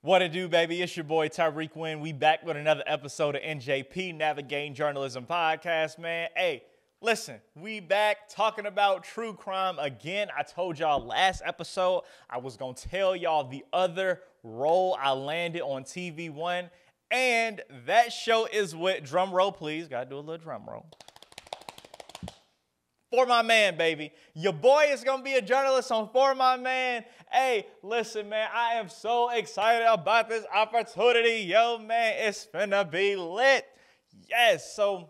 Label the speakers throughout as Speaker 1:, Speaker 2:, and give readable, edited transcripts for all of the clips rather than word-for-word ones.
Speaker 1: What it do, baby? It's your boy Tyrik Wynn. We back with another episode of NJP, Navigating Journalism Podcast, man. Hey, listen, we back talking about true crime again. I told y'all last episode I was going to tell y'all the other role I landed on TV One, and that show is with, drum roll please, gotta do a little drum roll. For My Man, baby. Your boy is going to be a journalist on For My Man. Hey, listen, man, I am so excited about this opportunity. Yo, man, it's finna be lit. Yes, so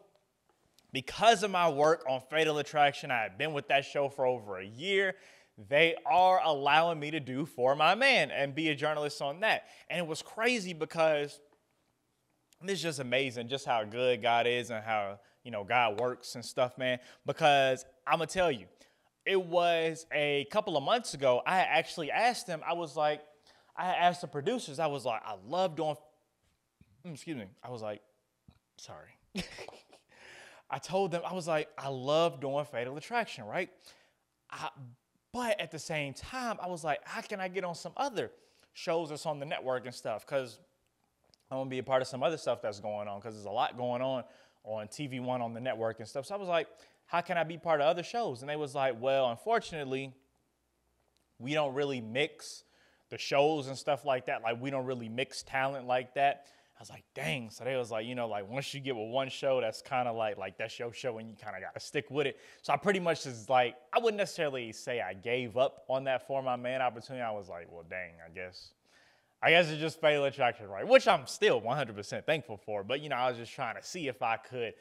Speaker 1: because of my work on Fatal Attraction, I have been with that show for over a year. They are allowing me to do For My Man and be a journalist on that. And it was crazy because it's just amazing just how good God is and how, God works and stuff, man. Because I'm going to tell you, it was a couple of months ago, I actually asked them, I asked the producers, I love doing, sorry. I told them, I love doing Fatal Attraction, right? But at the same time, I was like, how can I get on some other shows that's on the network and stuff? Because I want to be a part of some other stuff that's going on, because there's a lot going on TV One on the network and stuff. So I was like, how can I be part of other shows? And they was like, well, unfortunately, we don't really mix the shows and stuff like that. Like, we don't really mix talent like that. I was like, dang. So they was like, once you get with one show, that's kind of like that's your show and you kind of got to stick with it. So I pretty much just I wouldn't necessarily say I gave up on that For My Man opportunity. I was like, well, dang, I guess it's just Fatal Attraction, right? Which I'm still 100% thankful for. But, I was just trying to see if I could,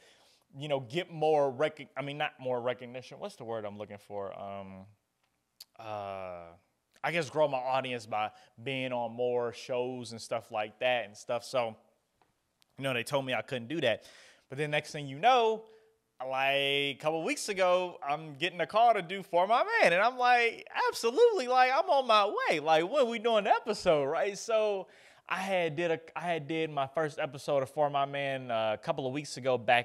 Speaker 1: get more not more recognition. What's the word I'm looking for? I guess grow my audience by being on more shows and stuff like that and stuff. So, they told me I couldn't do that. But then next thing you know, a couple weeks ago, I'm getting a call to do For My Man. And I'm like, absolutely, I'm on my way. When we doing the episode, right? So I had did my first episode of For My Man a couple of weeks ago I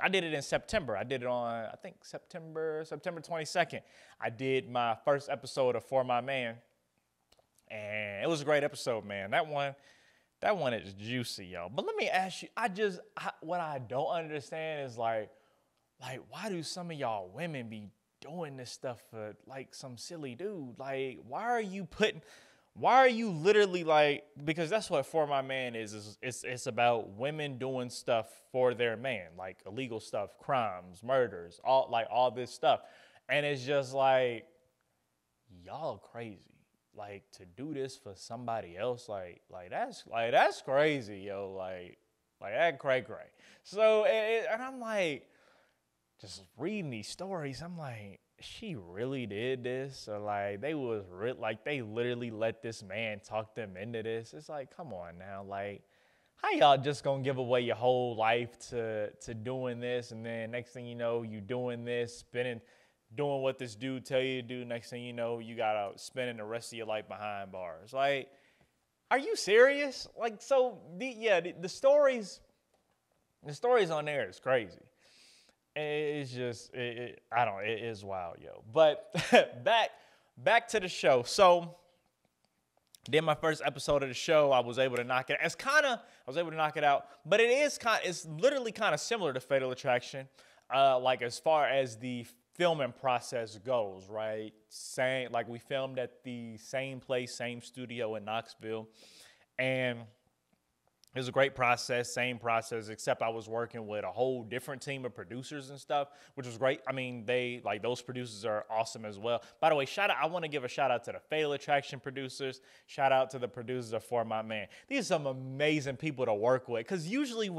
Speaker 1: did it in September. I did it on, I think, September 22nd. I did my first episode of For My Man. And it was a great episode, man. That one is juicy, yo. But let me ask you, what I don't understand is why do some of y'all women be doing this stuff for some silly dude? Why are you literally because that's what For My Man is it's about women doing stuff for their man, illegal stuff, crimes, murders, all this stuff. And it's just y'all crazy. To do this for somebody else, that's crazy, yo. That cray. So, and I'm just reading these stories, I'm like, she really did this? Or they literally let this man talk them into this? It's come on now, how y'all just gonna give away your whole life to doing this, and then next thing you know, you doing this, doing what this dude tell you to do. Next thing you know, you gotta spending the rest of your life behind bars. Are you serious? The stories on there is crazy. It's just, it is wild, yo. But back to the show. So, did my first episode of the show. I was able to knock it. I was able to knock it out. But it's literally kind of similar to Fatal Attraction. As far as the filming process goes, right? We filmed at the same place, same studio in Knoxville. And it was a great process, same process, except I was working with a whole different team of producers and stuff, which was great. I mean, those producers are awesome as well. By the way, I want to give a shout out to the Fatal Attraction producers. Shout out to the producers of For My Man. These are some amazing people to work with. Because usually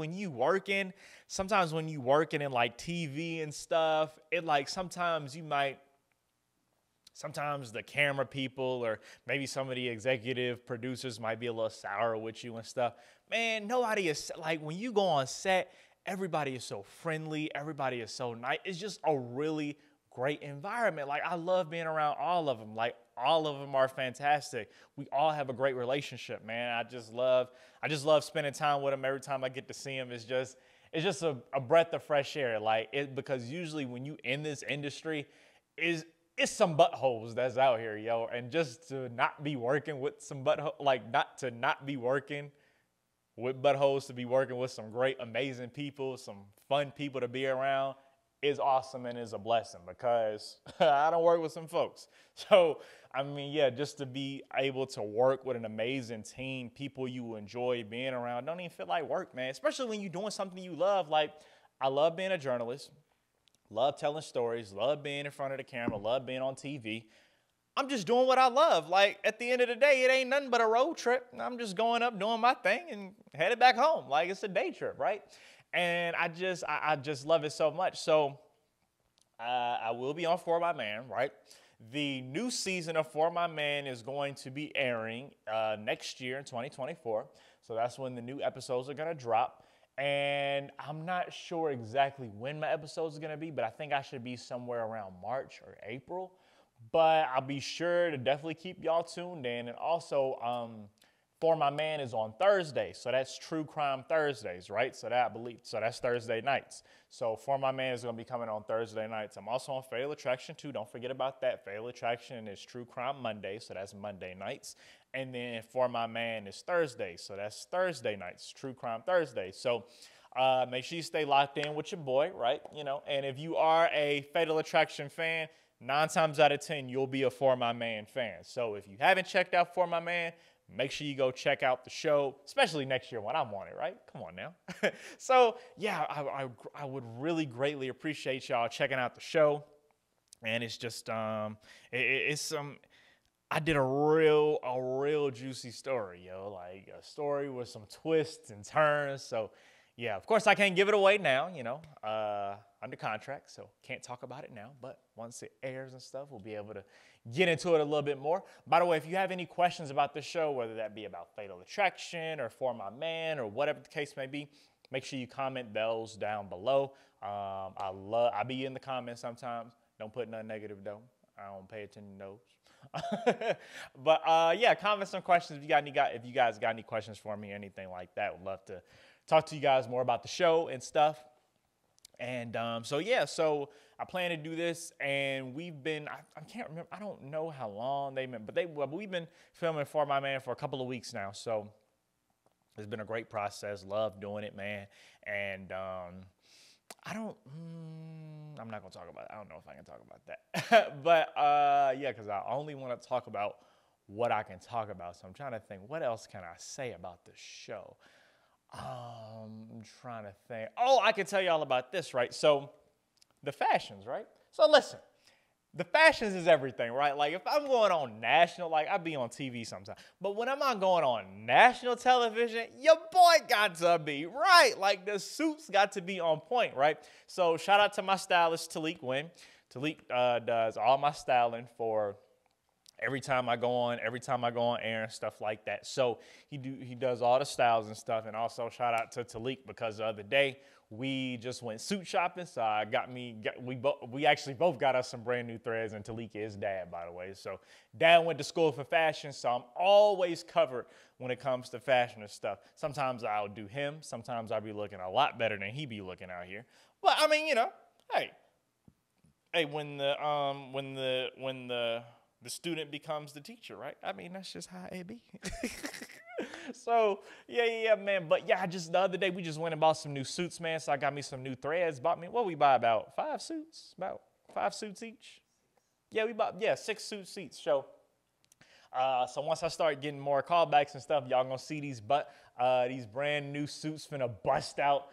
Speaker 1: sometimes when you working in TV and stuff, sometimes the camera people or maybe some of the executive producers might be a little sour with you and stuff. Man, nobody is when you go on set, everybody is so friendly. Everybody is so nice. It's just a really great environment. I love being around all of them. All of them are fantastic. We all have a great relationship, man. I just love spending time with them. Every time I get to see them, it's just a breath of fresh air. Because usually when you in this industry, it's some buttholes that's out here, yo. And just to not be working with some butthole, like not be working with buttholes, to be working with some great, amazing people, some fun people to be around is awesome and is a blessing, because I don't work with some folks. So, I mean, yeah, just to be able to work with an amazing team, people you enjoy being around, don't even feel like work, man, especially when you're doing something you love. Like, I love being a journalist, love telling stories, love being in front of the camera, love being on TV. I'm just doing what I love. Like, at the end of the day, it ain't nothing but a road trip. I'm just going up, doing my thing, and headed back home. Like, it's a day trip, right? And I just love it so much. So I will be on For My Man, right? The new season of For My Man is going to be airing next year in 2024. So that's when the new episodes are going to drop. And I'm not sure exactly when my episodes are going to be, but I think I should be somewhere around March or April. But I'll be sure to definitely keep y'all tuned in. And also, For My Man is on Thursday, so that's True Crime Thursdays, right? So that's Thursday nights. So For My Man is going to be coming on Thursday nights. I'm also on Fatal Attraction too. Don't forget about that. Fatal Attraction is True Crime Monday, so that's Monday nights. And then For My Man is Thursday, so that's Thursday nights, True Crime Thursday. So make sure you stay locked in with your boy, right? You know, and if you are a Fatal Attraction fan, 9 times out of 10, you'll be a For My Man fan. So if you haven't checked out For My Man, make sure you go check out the show, especially next year when I'm on it, right? Come on now. So, yeah, I would really greatly appreciate y'all checking out the show. And it's just, it's some, I did a real juicy story, yo. Like, a story with some twists and turns. So, yeah, of course, I can't give it away now, you know, under contract, so can't talk about it now. But once it airs and stuff, we'll be able to get into it a little bit more. By the way, if you have any questions about the show, whether that be about Fatal Attraction or For My Man or whatever the case may be, make sure you comment those down below. I be in the comments sometimes. Don't put nothing negative, though. I don't pay attention to those. But, yeah, comment some questions if you guys got any questions for me or anything like that. Would love to talk to you guys more about the show and stuff. And so, yeah, so I plan to do this, and we've been, I can't remember, I don't know how long they've been, but we've been filming For My Man for a couple of weeks now. So it's been a great process. Love doing it, man. And I'm not going to talk about it. I don't know if I can talk about that. But, yeah, because I only want to talk about what I can talk about. So I'm trying to think, what else can I say about the show? I'm trying to think. Oh, I can tell you all about this, right? So the fashions, right? So listen, the fashions is everything, right? Like, if I'm going on national, like, I be on TV sometimes, but when I'm not going on national television, your boy got to be right. Like, the suits got to be on point, right? So shout out to my stylist, Tyrik Wynn. Tyrik does all my styling for every time I go on air and stuff like that. So he does all the styles and stuff. And also shout out to Tyrik, because the other day we just went suit shopping. So we actually both got us some brand new threads, and Tyrik is dad, by the way. So dad went to school for fashion, so I'm always covered when it comes to fashion and stuff. Sometimes I'll do him. Sometimes I'll be looking a lot better than he be looking out here. But I mean, you know, hey, when the student becomes the teacher, right? I mean, that's just how it be. So, yeah, man. But, yeah, the other day, we just went and bought some new suits, man. So I got me some new threads. What we buy, about 5 suits? About 5 suits each? Yeah, we bought, 6 suits each. So once I start getting more callbacks and stuff, y'all gonna see these brand new suits finna bust out,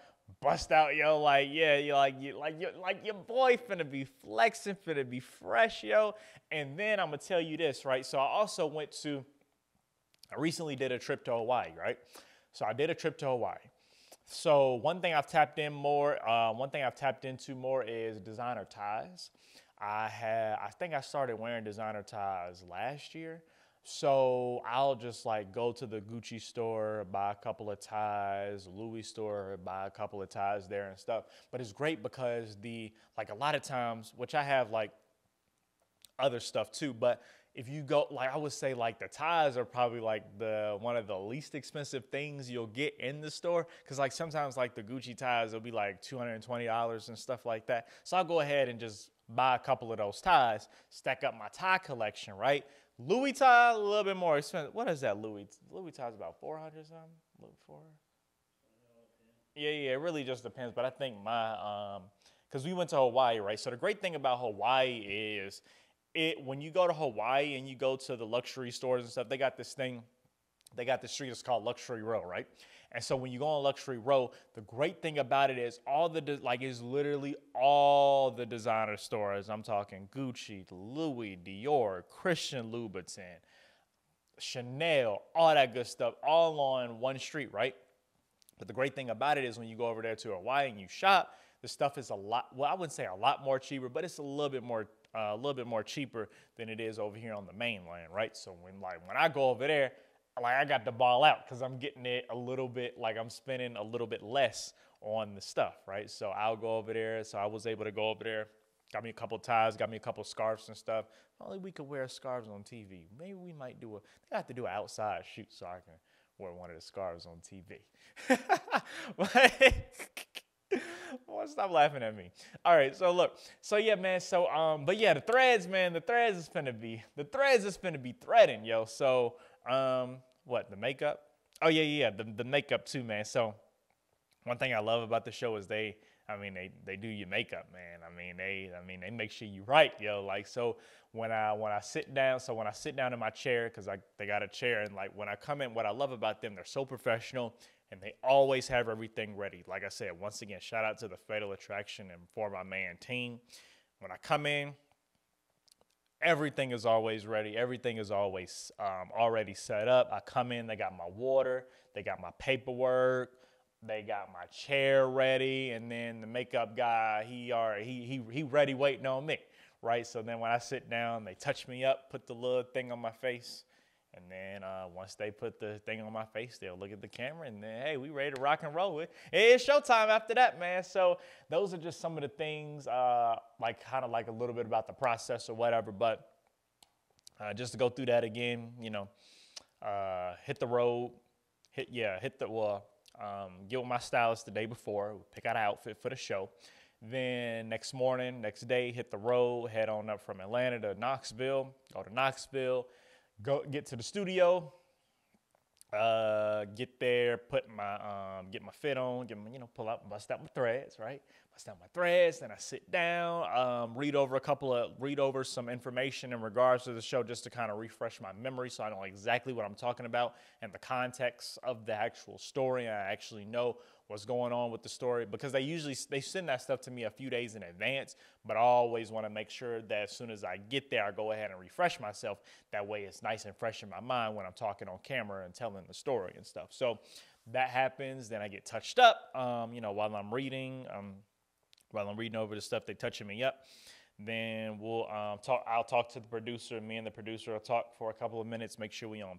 Speaker 1: yo. Like, yeah, your boy finna be flexing, finna be fresh, yo. And then I'm gonna tell you this, right? So I recently did a trip to Hawaii, right? So I did a trip to Hawaii. So one thing I've tapped into more is designer ties. I think I started wearing designer ties last year. So I'll just like go to the Gucci store, buy a couple of ties, Louis store, buy a couple of ties there and stuff. But it's great because a lot of times, which I have like other stuff too, but if you go, like, I would say like the ties are probably like one of the least expensive things you'll get in the store. Cause like sometimes like the Gucci ties will be like $220 and stuff like that. So I'll go ahead and just buy a couple of those ties, stack up my tie collection, right? Louis tie, a little bit more expensive. What is that Louis? Louis tie is about 400 something? Look for. Yeah, it really just depends. But I think because we went to Hawaii, right? So the great thing about Hawaii is when you go to Hawaii and you go to the luxury stores and stuff, they got this street that's called Luxury Row, right? And so when you go on Luxury Row, the great thing about it is it's literally all the designer stores. I'm talking Gucci, Louis, Dior, Christian Louboutin, Chanel, all that good stuff, all on one street, right? But the great thing about it is when you go over there to Hawaii and you shop, the stuff is a lot, well, I wouldn't say a lot more cheaper, but it's a little bit more cheaper than it is over here on the mainland, right? So when I go over there, I got the ball out because I'm getting it a little bit, I'm spending a little bit less on the stuff, right? So I'll go over there. So I was able to go over there, got me a couple ties, got me a couple scarves and stuff. Only we could wear scarves on TV. Maybe we might they have to do an outside shoot so I can wear one of the scarves on TV. Well, stop laughing at me. All right, so look. So yeah, man. So but yeah, the threads, man. The threads is finna be threading, yo. So what, the makeup? Oh yeah. The makeup too, man. So one thing I love about the show is they do your makeup, man. They make sure you right, yo. So when I sit down in my chair, because they got a chair, and when I come in, what I love about them, they're so professional and they always have everything ready. Like I said, once again, shout out to the Fatal Attraction and For My Man team. When I come in, everything is always ready. Everything is always already set up. I come in, they got my water, they got my paperwork, they got my chair ready, and then the makeup guy, he ready waiting on me, right? So then when I sit down, they touch me up, put the little thing on my face, and then once they put the thing on my face, they'll look at the camera, and then, hey, we ready to rock and roll. It's showtime after that, man. So those are just some of the things, kind of a little bit about the process or whatever. But just to go through that again, hit the road, get with my stylist the day before, pick out an outfit for the show. Then next day, hit the road, head on up from Atlanta to Knoxville, go to Knoxville, get to the studio, get there, get my fit on, pull out, bust out my threads, right? Then I sit down, read over some information in regards to the show just to kind of refresh my memory so I know exactly what I'm talking about and the context of the actual story. I actually know what's going on with the story, because they send that stuff to me a few days in advance, but I always want to make sure that as soon as I get there, I go ahead and refresh myself. That way it's nice and fresh in my mind when I'm talking on camera and telling the story and stuff. So that happens. Then I get touched up, while I'm reading over the stuff, they touching me up. Then I'll talk to the producer. Me and the producer will talk for a couple of minutes, make sure we on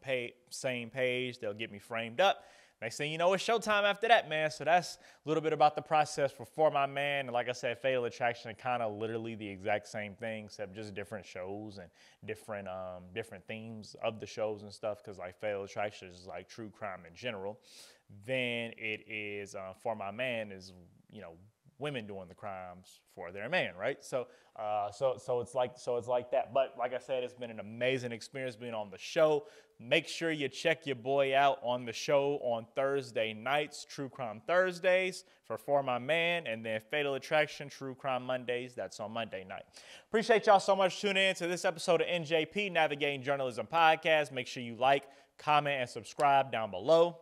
Speaker 1: same page. They'll get me framed up. Next thing you know, it's showtime after that, man. So that's a little bit about the process for My Man. And like I said, Fatal Attraction, kind of literally the exact same thing, except just different shows and different themes of the shows and stuff. Because Fatal Attraction is true crime in general. Then it is For My Man is women doing the crimes for their man, right? So it's like that. But like I said, it's been an amazing experience being on the show. Make sure you check your boy out on the show on Thursday nights, True Crime Thursdays for My Man, and then Fatal Attraction, True Crime Mondays. That's on Monday night. Appreciate y'all so much tuning in to this episode of NJP, Navigating Journalism Podcast. Make sure you like, comment, and subscribe down below.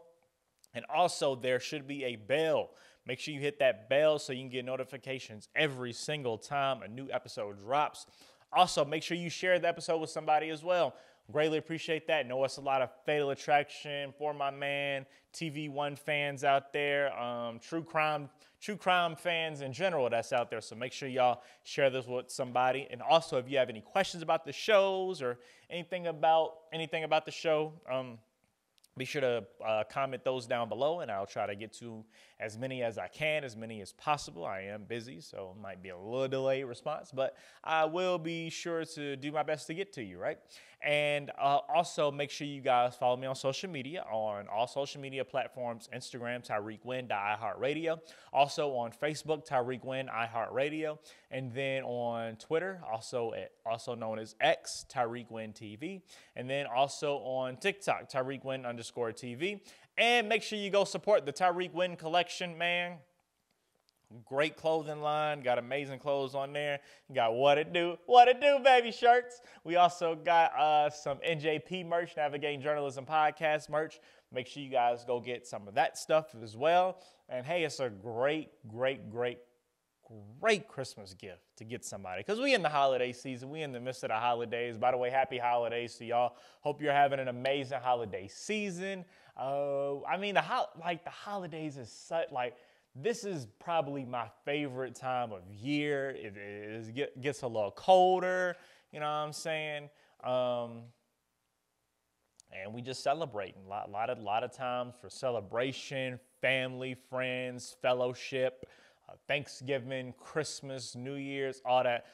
Speaker 1: And also, there should be a bell. Make sure you hit that bell so you can get notifications every single time a new episode drops. Also, make sure you share the episode with somebody as well. Greatly appreciate that. Know it's a lot of Fatal Attraction, For My Man, TV1 fans out there, true crime fans in general that's out there. So make sure y'all share this with somebody. And also, if you have any questions about the shows or anything about the show, be sure to comment those down below, and I'll try to get to as many as I can, as many as possible. I am busy, so it might be a little delayed response, but I will be sure to do my best to get to you, right? And also make sure you guys follow me on social media, on all social media platforms, Instagram, Tyrik Wynn, iHeartRadio. Also on Facebook, Tyrik Wynn, iHeartRadio. And then on Twitter, also known as X, Tyrik Wynn TV. And then also on TikTok, Tyrik Wynn _TV. And make sure you go support the Tyrik Wynn collection, man. Great clothing line, got amazing clothes on there. Got what it do, baby shirts. We also got some NJP merch, Navigating Journalism Podcast merch. Make sure you guys go get some of that stuff as well. And hey, it's a great Christmas gift to get somebody, because we in the holiday season. We in the midst of the holidays. By the way, happy holidays to y'all. Hope you're having an amazing holiday season. I mean, the holidays is such this is probably my favorite time of year. It gets a little colder, you know what I'm saying? And we just celebrating. A lot of times for celebration, family, friends, fellowship, Thanksgiving, Christmas, New Year's, all that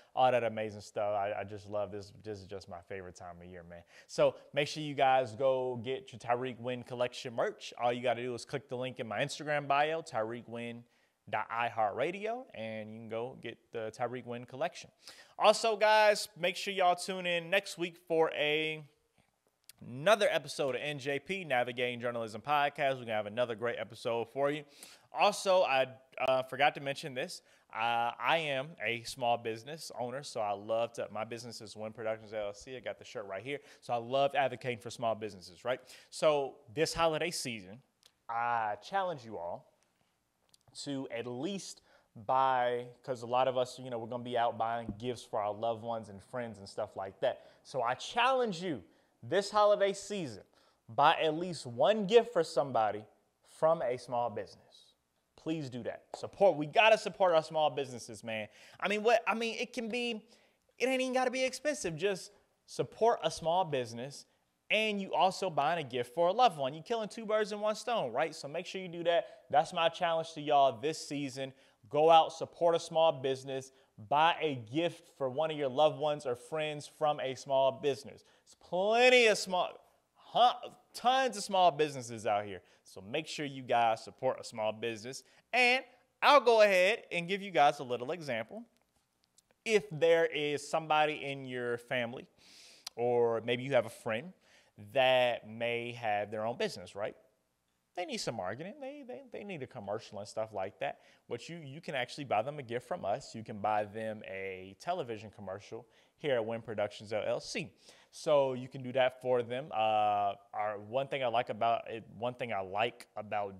Speaker 1: amazing stuff. I just love this. This is just my favorite time of year, man. So make sure you guys go get your Tyrik Wynn collection merch. All you got to do is click the link in my Instagram bio, TyrikWynn.iHeartRadio, and you can go get the Tyrik Wynn collection. Also, guys, make sure y'all tune in next week for another episode of NJP, Navigating Journalism Podcast. We're going to have another great episode for you. Also, I forgot to mention this. I am a small business owner, so I love to, my business is Wynn Productions, LLC. I got the shirt right here. So I love advocating for small businesses, right? So this holiday season, I challenge you all to at least buy, because a lot of us, we're going to be out buying gifts for our loved ones and friends and stuff like that. So I challenge you this holiday season, buy at least one gift for somebody from a small business. Please do that. We got to support our small businesses, man. it ain't even got to be expensive. Just support a small business, and you also buying a gift for a loved one. You're killing two birds in one stone, right? So make sure you do that. That's my challenge to y'all this season. Go out, support a small business, buy a gift for one of your loved ones or friends from a small business. There's plenty of tons of small businesses out here. So make sure you guys support a small business. And I'll go ahead and give you guys a little example. If there is somebody in your family, or maybe you have a friend that may have their own business, right? They need some marketing. They need a commercial and stuff like that. But you can actually buy them a gift from us. You can buy them a television commercial here at Wynn Productions, LLC. So you can do that for them. One thing I like about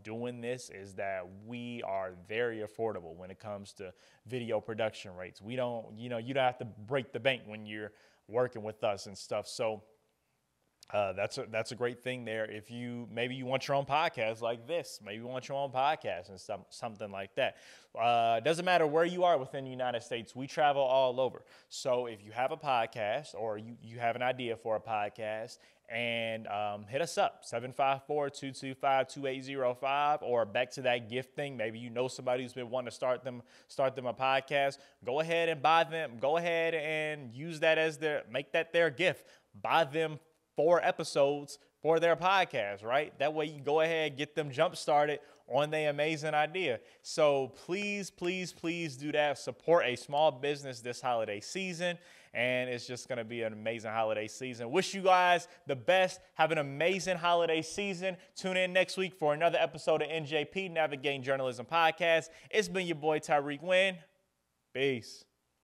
Speaker 1: doing this is that we are very affordable when it comes to video production rates. We don't, you don't have to break the bank when you're working with us and stuff. So that's a great thing there. If maybe you want your own podcast like this, maybe you want your own podcast and something like that. Doesn't matter where you are within the United States. We travel all over. So if you have a podcast, or you have an idea for a podcast, and hit us up, 754-225-2805, or back to that gift thing. Maybe you know somebody who's been wanting to start them a podcast. Go ahead and buy them. Go ahead and use that make that their gift. Buy them 4 episodes for their podcast, right? That way you go ahead, get them jump started on their amazing idea. So please, please, please do that. Support a small business this holiday season, and it's just going to be an amazing holiday season. Wish you guys the best. Have an amazing holiday season. Tune in next week for another episode of NJP, Navigating Journalism Podcast. It's been your boy, Tyrik Wynn. Peace.